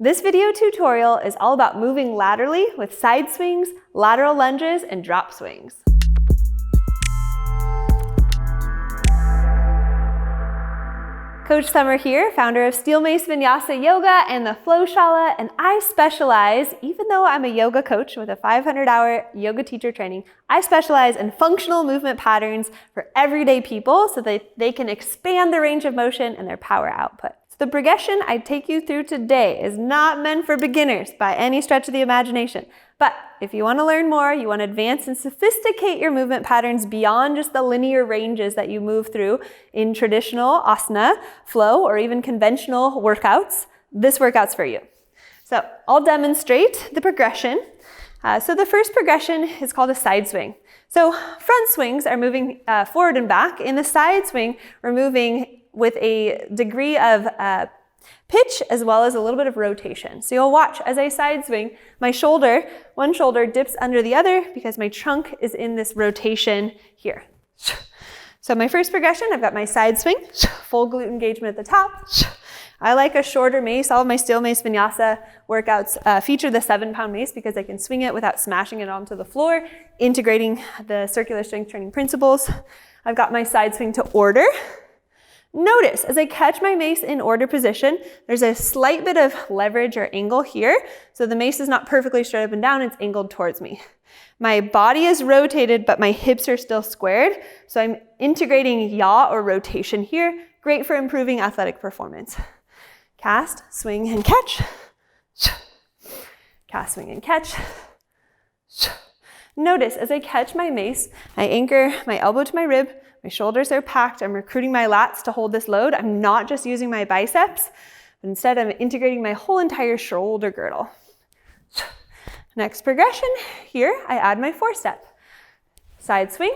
This video tutorial is all about moving laterally with side swings, lateral lunges, and drop swings. Coach Summer here, founder of Steel Mace Vinyasa Yoga and the Flowshala, and I specialize, even though I'm a yoga coach with a 500-hour yoga teacher training, I specialize in functional movement patterns for everyday people so that they can expand their range of motion and their power output. So the progression I take you through today is not meant for beginners by any stretch of the imagination. But if you want to learn more, you want to advance and sophisticate your movement patterns beyond just the linear ranges that you move through in traditional asana, flow, or even conventional workouts, this workout's for you. So I'll demonstrate the progression. So the first progression is called a side swing. So front swings are moving forward and back. In the side swing, we're moving with a degree of pitch as well as a little bit of rotation. So you'll watch as I side swing, my shoulder, one shoulder dips under the other because my trunk is in this rotation here. So my first progression, I've got my side swing, full glute engagement at the top. I like a shorter mace. All of my Steel Mace Vinyasa workouts feature the 7-pound mace because I can swing it without smashing it onto the floor, integrating the circular strength training principles. I've got my side swing to order. Notice, as I catch my mace in order position, there's a slight bit of leverage or angle here. So the mace is not perfectly straight up and down, it's angled towards me. My body is rotated, but my hips are still squared. So I'm integrating yaw or rotation here. Great for improving athletic performance. Cast, swing, and catch. Cast, swing, and catch. Notice, as I catch my mace, I anchor my elbow to my rib. My shoulders are packed. I'm recruiting my lats to hold this load. I'm not just using my biceps, but instead I'm integrating my whole entire shoulder girdle. Next progression, here I add my 4-step. Side swing.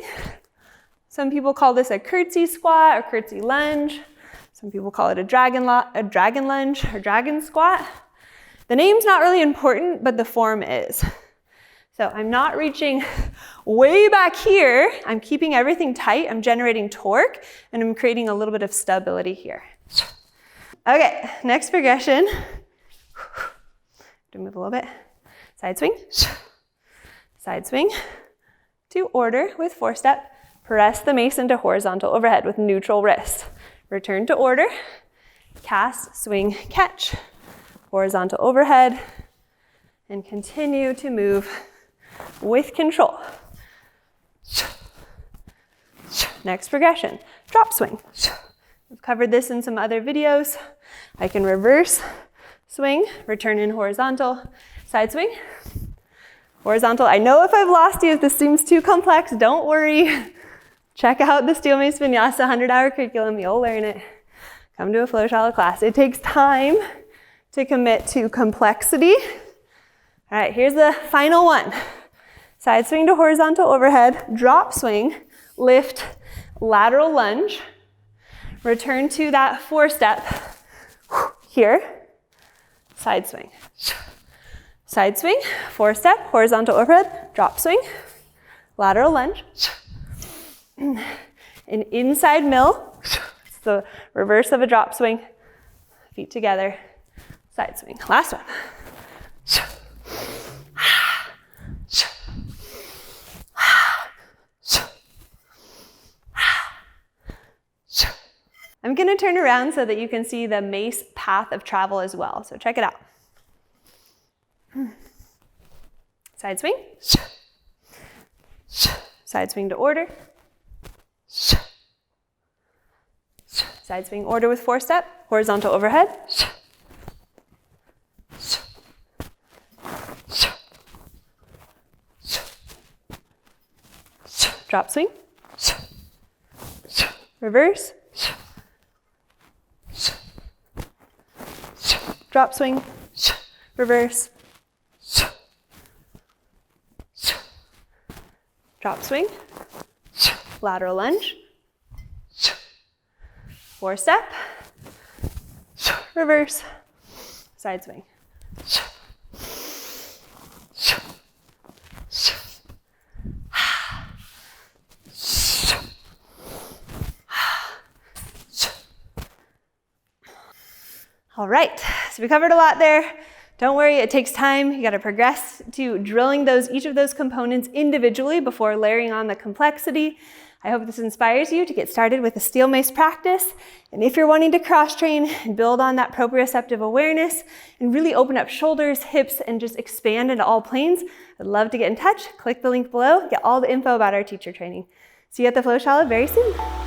Some people call this a curtsy squat or curtsy lunge. Some people call it a dragon lunge or dragon squat. The name's not really important, but the form is. So I'm not reaching way back here. I'm keeping everything tight. I'm generating torque, and I'm creating a little bit of stability here. Okay, next progression. To move a little bit. Side swing. Side swing. To order with 4-step. Press the mace into horizontal overhead with neutral wrist. Return to order. Cast, swing, catch. Horizontal overhead. And continue to move with control. Next progression, drop swing. We've covered this in some other videos. I can reverse, swing, return in horizontal, side swing, horizontal. I know if I've lost you, if this seems too complex, don't worry. Check out the Steel Mace Vinyasa 100-hour curriculum, you'll learn it. Come to a Flowshala class. It takes time to commit to complexity. All right, here's the final one. Side swing to horizontal overhead, drop swing, lift, lateral lunge, return to that 4-step here, side swing. Side swing, 4-step, horizontal overhead, drop swing, lateral lunge, an inside mill, it's the reverse of a drop swing, feet together, side swing. Last one. I'm going to turn around so that you can see the mace path of travel as well. So check it out. Side swing. Side swing to order. Side swing order with 4-step. Horizontal overhead. Drop swing. Reverse. Drop swing, reverse, drop swing, lateral lunge, 4-step, reverse, side swing. All right, so we covered a lot there. Don't worry, it takes time. You gotta progress to drilling each of those components individually before layering on the complexity. I hope this inspires you to get started with the Steel Mace practice. And if you're wanting to cross-train and build on that proprioceptive awareness and really open up shoulders, hips, and just expand into all planes, I'd love to get in touch. Click the link below, get all the info about our teacher training. See you at the Flow Shala very soon.